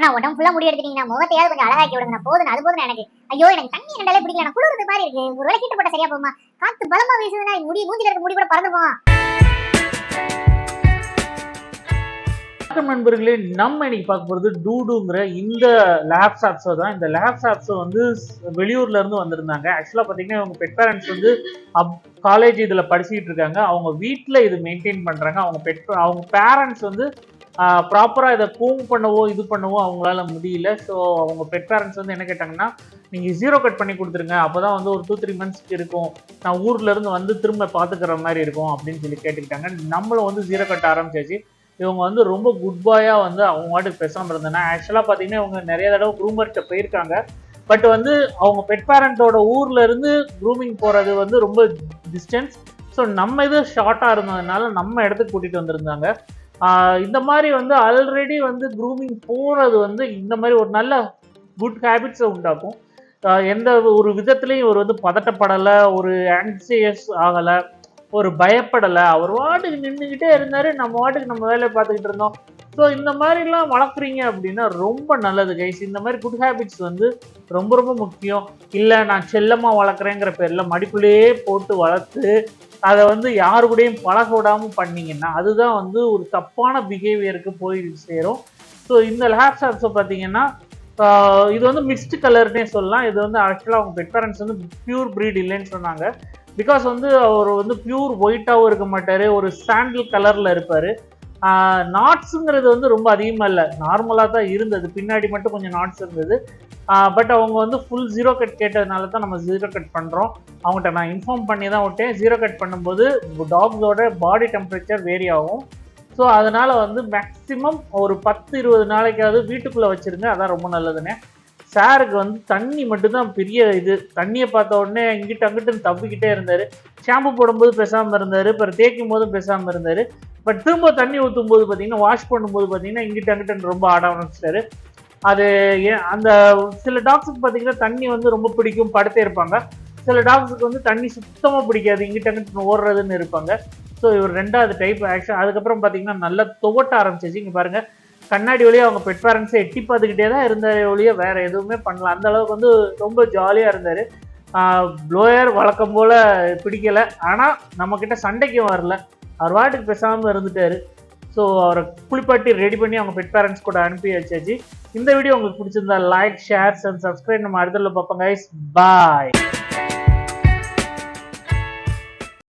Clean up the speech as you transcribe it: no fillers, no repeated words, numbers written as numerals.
என்னண்ணா உடம்பு ஃபுல்லா முடி எடுத்துட்டீங்கன்னா முகத்தையாவது கொஞ்சம் அழகாக்கி விடுங்க போதும் அது போதும் எனக்கு. ஐயோ எனக்கு தண்ணி ரெண்டாலே பிடிக்கல, நான் குளிர்றது மாதிரி இருக்கு, ஒரு வேளை ஹீட் போட்டா சரியா போகுமா, காத்து பலமா வீசுதுன்னா முடி மூஞ்சில இருக்க முடி கூட பறந்துமா. நண்பர்களே, நம்ம இன்னைக்கு பார்க்க போறது டூடுங்கிற இந்த லேப்டாப்ஸை தான். இந்த லேப்டாப்ஸை வந்து வெளியூர்ல இருந்து வந்திருந்தாங்க. ஆக்சுவலா பாத்தீங்கன்னா அவங்க பெட் பேரண்ட்ஸ் வந்து காலேஜ் இதுல படிச்சுட்டு இருக்காங்க. அவங்க வீட்டுல இது மெயின்டைன் பண்றாங்க. அவங்க பேரண்ட்ஸ் வந்து ப்ராப்பரா இதை கூம் பண்ணவோ இது பண்ணவோ அவங்களால முடியல. ஸோ அவங்க பெட் பேரண்ட்ஸ் வந்து என்ன கேட்டாங்கன்னா, நீங்க ஜீரோ கட் பண்ணி கொடுத்துருங்க, அப்போதான் வந்து ஒரு 2-3 மந்த்ஸ்க்கு இருக்கும், நான் ஊர்ல இருந்து வந்து திரும்ப பாத்துக்கிற மாதிரி இருக்கும் அப்படின்னு சொல்லி கேட்டுக்கிட்டாங்க. நம்மளும் வந்து ஜீரோ கட் ஆரம்பிச்சாச்சு. இவங்க வந்து ரொம்ப குட் பாயா வந்து அவங்க வாட்டுக்கு பேசாமல் இருந்தாங்க. ஆக்சுவலா பாத்தீங்கன்னா இவங்க நிறைய தடவை க்ரூமர்கிட்ட போயிருக்காங்க. பட் வந்து அவங்க பெட் பேரண்டோட ஊர்ல இருந்து க்ரூமிங் போறது வந்து ரொம்ப டிஸ்டன்ஸ். ஸோ நம்ம இது ஷார்ட்டா இருந்ததுனால நம்ம இடத்துக்கு கூட்டிட்டு வந்திருந்தாங்க. இந்த மாதிரி வந்து ஆல்ரெடி வந்து க்ரூமிங் போறது வந்து இந்த மாதிரி ஒரு நல்ல குட் ஹேபிட்ஸை உண்டாக்கும். எந்த ஒரு விதத்துலையும் இவர் வந்து பதட்டப்படலை, ஒரு ஆங்ஸியஸ் ஆகலை, ஒரு பயப்படலை. அவர் வாட்டுக்கு நின்றுக்கிட்டே இருந்தாரு, நம்ம வாட்டுக்கு நம்ம வேலையை பார்த்துக்கிட்டு இருந்தோம். ஸோ இந்த மாதிரிலாம் வளர்க்குறீங்க அப்படின்னா ரொம்ப நல்லது கைஸ். இந்த மாதிரி குட் ஹேபிட்ஸ் வந்து ரொம்ப ரொம்ப முக்கியம். இல்லை நான் செல்லமாக வளர்க்குறேங்கிற பேரில் மடிப்புலேயே போட்டு வளர்த்து அதை வந்து யாரு கூடயும் பழக விடாமல் பண்ணீங்கன்னா அதுதான் வந்து ஒரு தப்பான பிஹேவியருக்கு போய் சேரும். ஸோ இந்த லேப்டாப்ஸை பார்த்தீங்கன்னா இது வந்து மிக்ஸ்டு கலர்னே சொல்லலாம். இது வந்து ஆக்சுவலாக அவங்க பெட் பேரண்ட்ஸ் வந்து பியூர் ப்ரீட் இல்லைன்னு சொன்னாங்க. பிகாஸ் வந்து அவர் வந்து பியூர் ஒயிட்டாகவும் இருக்க மாட்டார், ஒரு சாண்டில் கலரில் இருப்பார். நாட்ஸுங்கிறது வந்து ரொம்ப அதிகமாக இல்லை, நார்மலாக தான் இருந்தது, பின்னாடி மட்டும் கொஞ்சம் நாட்ஸ் இருந்தது. பட் அவங்க வந்து ஃபுல் ஜீரோ கட் கேட்டதுனால தான் நம்ம ஜீரோ கட் பண்ணுறோம். அவங்ககிட்ட நான் இன்ஃபார்ம் பண்ணி தான் விட்டேன். ஜீரோ கட் பண்ணும்போது டாக்ஸோட பாடி டெம்பரேச்சர் வேரி ஆகும். ஸோ அதனால் வந்து மேக்ஸிமம் ஒரு 10-20 நாளைக்காவது வீட்டுக்குள்ளே வச்சுருங்க, அதான் ரொம்ப நல்லதுண்ணே. சாருக்கு வந்து தண்ணி மட்டும்தான் பெரிய இது. தண்ணியை பார்த்த உடனே இங்கிட்ட அங்கிட்டு தப்பிக்கிட்டே இருந்தார். ஷாம்பு போடும்போது பேசாமல் இருந்தார், அப்புறம் தேய்க்கும் போதும் பேசாமல் இருந்தார். பட் திரும்ப தண்ணி ஊற்றும் போது பார்த்தீங்கன்னா, வாஷ் பண்ணும்போது பார்த்தீங்கன்னா இங்கிட்ட அங்கிட்ட ரொம்ப ஆட ஆரம்பிச்சிட்டாரு. அது அந்த சில டாக்ஸுக்கு பார்த்தீங்கன்னா தண்ணி வந்து ரொம்ப பிடிக்கும், படுத்தே இருப்பாங்க. சில டாக்ஸுக்கு வந்து தண்ணி சுத்தமாக பிடிக்காது, இங்கிட்ட அங்கிட்ட ஓடுறதுன்னு இருப்பாங்க. ஸோ இவர் 2வது டைப். ஆக்சுவலாக அதுக்கப்புறம் பார்த்தீங்கன்னா நல்லா துவட்ட ஆரம்பிச்சிச்சு. இங்கே பாருங்கள், கண்ணாடி வழியாக அவங்க பெட் பேரண்ட்ஸை எட்டி பார்த்துக்கிட்டே தான் இருந்தார் ஒழிய வேறு எதுவுமே பண்ணலாம். அந்த அளவுக்கு வந்து ரொம்ப ஜாலியாக இருந்தார். ப்ளோயர் வழக்கம் போல் பிடிக்கலை, ஆனால் நம்மக்கிட்ட சண்டைக்கும் வரல, அவர் வாட்டுக்கு பேசாமல் இருந்துட்டார். ஸோ அவரை குளிப்பாட்டி ரெடி பண்ணி அவங்க பெட் பேரண்ட்ஸ் கூட அனுப்பி வச்சாச்சு. இந்த வீடியோ உங்களுக்கு பிடிச்சிருந்தா லைக், ஷேர் அண்ட் சப்ஸ்கிரைப். நம்ம அடுத்தல பார்ப்போம் கைஸ். பாய்.